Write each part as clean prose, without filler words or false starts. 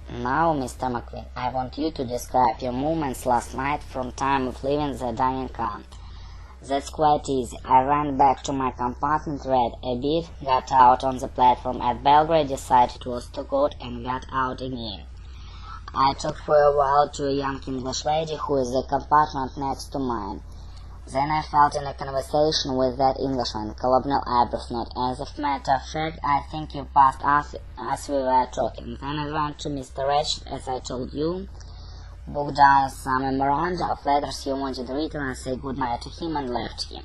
Now, Mr. McQueen, I want you to describe your movements last night from time of leaving the dining car. That's quite easy. I ran back to my compartment, read a bit, got out on the platform at Belgrade, decided it was too cold, and got out again. I talked for a while to a young English lady who is in the compartment next to mine. Then I felt in a conversation with that Englishman, colloquial eyebrows not. As a matter of fact, I think you passed us as we were talking. Then I went to Mr. Ratchet, as I told you, booked down some memoranda of letters he wanted written and said goodnight to him and left him.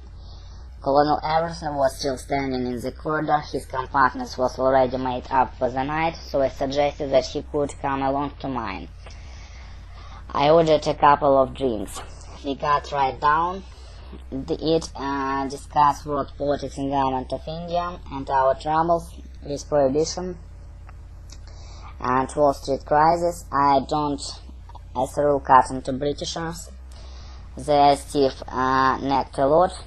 Colonel Everson was still standing in the corridor. His compartment was already made up for the night, so I suggested that he could come along to mine. I ordered a couple of drinks. We got right down discussed world politics and government of India and our troubles with prohibition and Wall Street crisis. I don't, as a rule, cut into Britishers. They are stiff-necked a lot,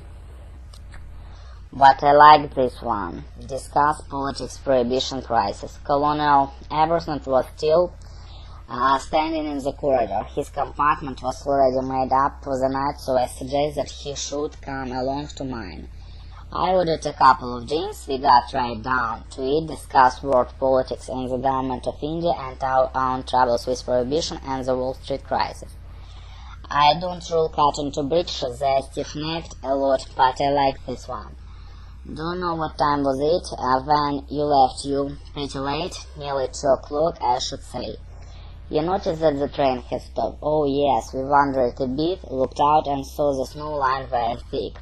but I like this one. Discuss politics, prohibition, crisis. Colonel Everson was still standing in the corridor. His compartment was already made up for the night, so I suggest that he should come along to mine. I ordered a couple of drinks. We got right down to it, discussed world politics and the government of India and our own troubles with prohibition and the Wall Street crisis. I don't rule cut into Britishers. They are stiff-necked a lot, but I like this one. Don't know what time was it when you left. You pretty late, nearly 2 o'clock, I should say. You noticed that the train had stopped. Oh yes, we wondered a bit, looked out and saw the snow line very thick.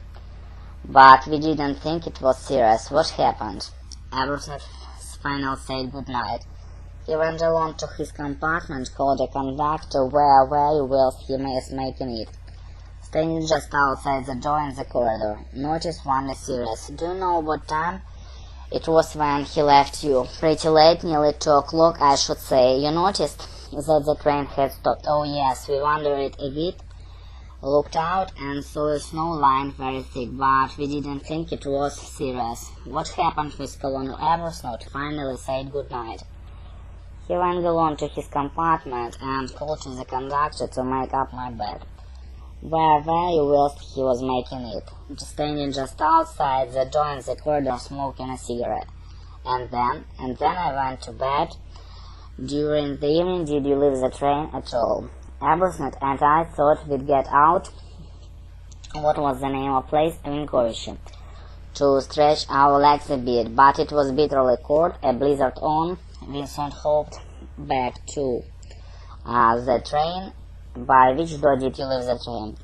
But we didn't think it was serious. What happened? Everson's final said goodnight. He went along to his compartment, called a conductor. Where were you whilst he was making it? Standing just outside the door in the corridor. Noticed one is serious. Do you know what time? It was when he left you. Pretty late, nearly 2 o'clock, I should say. You noticed that the train had stopped. Oh yes, we wondered a bit, looked out and saw a snow line very thick, but we didn't think it was serious. What happened with Colonel Everson? Finally said goodnight. He went along to his compartment and called to the conductor to make up my bed. Where were you whilst he was making it? Standing just outside the door in the corridor smoking a cigarette. And then I went to bed. During the evening, did you leave the train at all? Everson and I thought we'd get out. What was the name of place? Vinkovich. To stretch our legs a bit, but it was bitterly cold, a blizzard on. We soon hopped back to the train. By which door did you leave the train?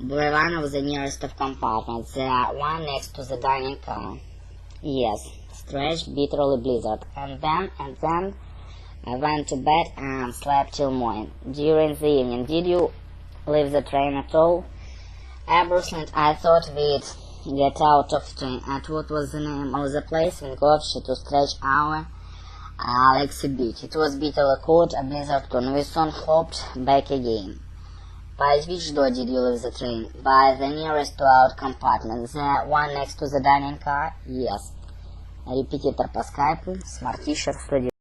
By one of the nearest of compartments, the one next to the dining car. Yes, stretched, bitterly blizzard. And then I went to bed and slept till morning. During the evening, did you leave the train at all? Everson, I thought we'd get out of the train. And what was the name of the place in Vinkovich to stretch our legs a bit? It was bitterly cold, a blizzard on. We soon hopped back again. By which door did you leave the train? By the nearest to our compartment, the one next to the dining car? Yes. Репетитор по скайпу, Smart Teacher 190.